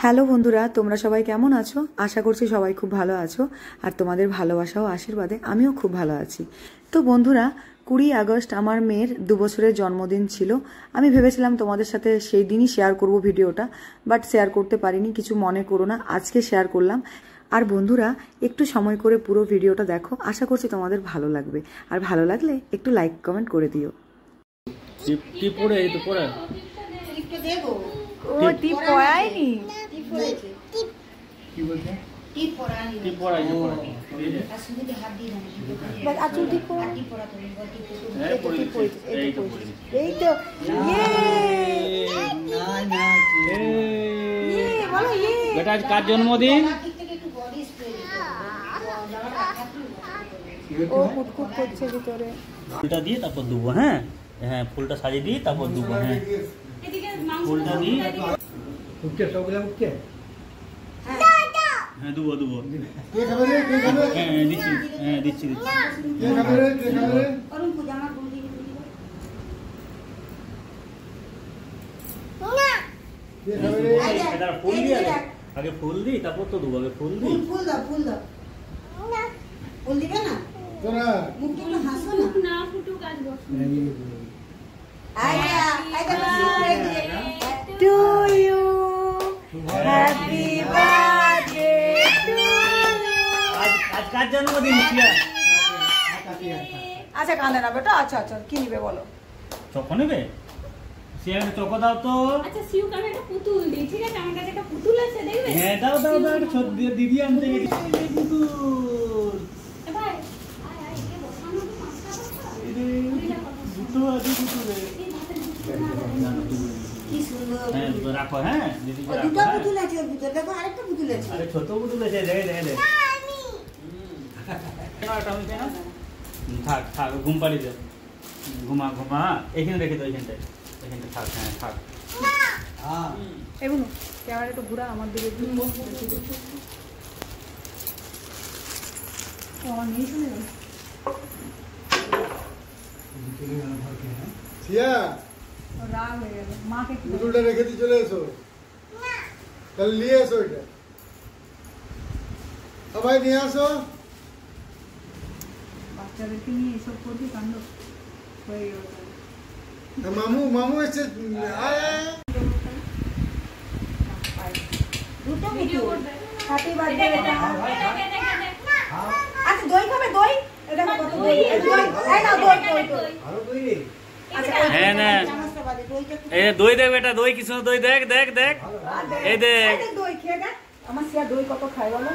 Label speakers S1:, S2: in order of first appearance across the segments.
S1: Hello বন্ধুরা, তোমরা সবাই কেমন আছো? আশা করছি সবাই খুব ভালো আছো, আর তোমাদের ভালোবাসা ও আশীর্বাদে আমিও খুব ভালো আছি। তো বন্ধুরা, 20 আগস্ট আমার মেয়ের 2 বছরের জন্মদিন ছিল। আমি ভেবেছিলাম তোমাদের সাথে সেই দিনই শেয়ার করব ভিডিওটা, বাট শেয়ার করতে পারিনি, কিছু মনে করো না, আজকে শেয়ার করলাম। আর বন্ধুরা, একটু সময় করে পুরো ভিডিওটা দেখো, আশা করছি তোমাদের ভালো লাগবে, আর ভালো লাগলে একটু লাইক কমেন্ট করে দিও। ও টিপ পড়ায়নি, কি বলছে? টিপ পড়ায়নি, টিপ পড়ায়নি, আসলে কি হাত দিয়ে না, বাট আচল টিপ পড়া, টিপ পড়া তো এই তো ইয়ে না না ইয়ে বলো ইয়ে। বেটা আজ কার জন্মদিন? ও কুটকুট করছে ভিতরে। ফুলটা দিয়ে তারপর দেবো। হ্যাঁ হ্যাঁ, ফুলটা সাজিয়ে দিই তারপর দেবো। হ্যাঁ ফুলটা দিই উঠছে, সবগুলো উঠছে। হ্যাঁ দেবো দেবো। হ্যাঁ দিচ্ছি, হ্যাঁ দিচ্ছি দিচ্ছি। ফুল দিই আগে, ফুল দিই তারপর তো দেবো। আগে ফুল দিই, ফুল দাও, ফুল দাও, ফুল দিবে না তোরা? মুখটা হাসো না, ফুটুক আজ বসো। আইয়া আইয়া to you, happy birthday to you. আজ কার জন্মদিন? আচ্ছা কাঁদে না বেটা। আচ্ছা আচ্ছা, কি নিবে বলো? চকো নেবে? সিয়াকে চকো দাও তো। আচ্ছা সিউ কানে একটা পুতুল দিই, ঠিক আছে? আমার কাছে একটা পুতুল আছে, দেখবে? হ্যাঁ দাও দাও দাও, একটা ছোট দিদি আনতে গেছি পুতুল। এ ভাই আয় আয়, কে বসানো তো পাঁচটা কথা। দুটো আছে পুতুলে। কি সুন্দর। হ্যাঁ রাখো। হ্যাঁ দিদি রাখো। দুটো পুতুল আছে, ওর ভিতরে দেখো আরেকটা পুতুল আছে। আরে ছোট পুতুল আছে, দে দে দে। থাক থাক, ঘুম পাড়ি দে, ঘুমা ঘুমা। এখানে রেখে দাও, এখানটায় এখানটা থাক। হ্যাঁ থাক। এগুলো ক্যামেরা একটু ঘুরা আমার দিকে। আমার নিয়ে শুনে যাবে। রাগ হয়ে গেল, মাকে পুতুলটা রেখে দিয়ে চলে এসো, কাল নিয়ে এসো। এটা সবাই নিয়ে আসো। বাচ্চাদেরকে নিয়ে এসব করবি কাণ্ড হয়ে গেল। মামু মামু এসে দুটো ভিডিও করবে। হ্যাপি বার্থডে বেটা। আচ্ছা দই খাবে? দই এটা কত? দই এই নাও, দই দই দই আরো দই রে। আচ্ছা হ্যাঁ না, এই দই দেখ বেটা, দই কি সুন্দর দই, দেখ দেখ দেখ, এই দেখ দই খেয়ে দেখ। আমার সিয়া দই কত খায় বলো?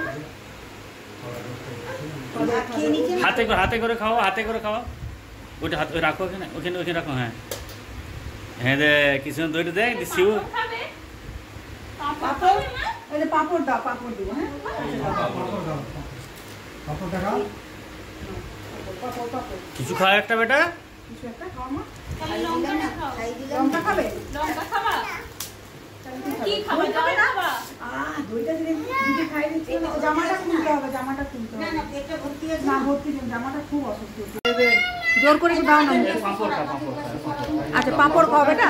S1: হাতে করে, হাতে করে খাও, হাতে করে খাও। ওটা হাতে রাখো, ওখানে ওখানে ওখানে রাখো। হ্যাঁ হ্যাঁ দেখ কি সুন্দর দইটা, দেখ দিছি। পাপড়, ওই যে পাপড় দাও, পাপড় দিব। হ্যাঁ পাপড় দাও, পাপড় পাপড় কিছু খাও একটা বেটা, কিছু একটা খাও। মা লঙ্কা না খাও? লঙ্কা খাবে? লঙ্কা খাবা? কি খাবে? খাবে না? দইটা দিদি খাই দিচ্ছি। জামাটা খুলতে হবে, জামাটা খুলতে হবে। না না পেটটা ভর্তি আছে না, ভর্তি না, জামাটা খুব অসুস্থ। জোর করে দাও না। আচ্ছা পাপড় খাবে না?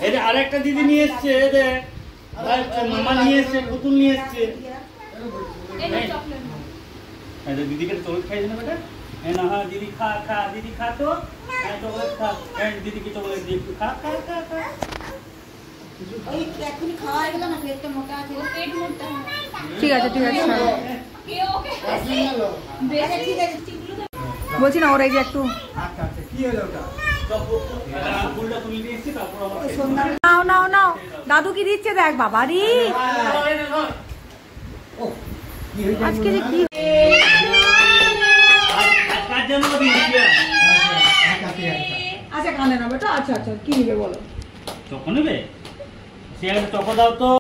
S1: এই যে আরেকটা দিদি নিয়ে এসেছে, এই দেখ মামা নিয়ে এসেছে, পুতুল নিয়ে এসেছে। এই যে দিদিকে চকলেট খাই দেন বেটা। এই না, হ্যাঁ দিদি খা খা, দিদি খা তো। হ্যাঁ চকলেট খা, এই দিদিকে চকলেট দিয়ে একটু খা খা খা খা। ওই এখনি খাওয়া হয়ে গেল না, পেটটা মোটা আছে, পেট মোটা। ঠিক আছে ঠিক আছে, কে ওকে বেশি ঠিক আছে বলছি না। ওর এই যে একটু আচ্ছা আচ্ছা, কি হলো ওটা? ফুলটা তুলে নিয়ে এসেছি, তারপর আবার নাও নাও নাও। দাদু কি দিচ্ছে দেখ। বাবারি আজকে যে কি কাজ জন্মদিন। আচ্ছা কানে না বেটা। আচ্ছা আচ্ছা, কি নেবে বলো? চকো নেবে? সে চকো দাও তো।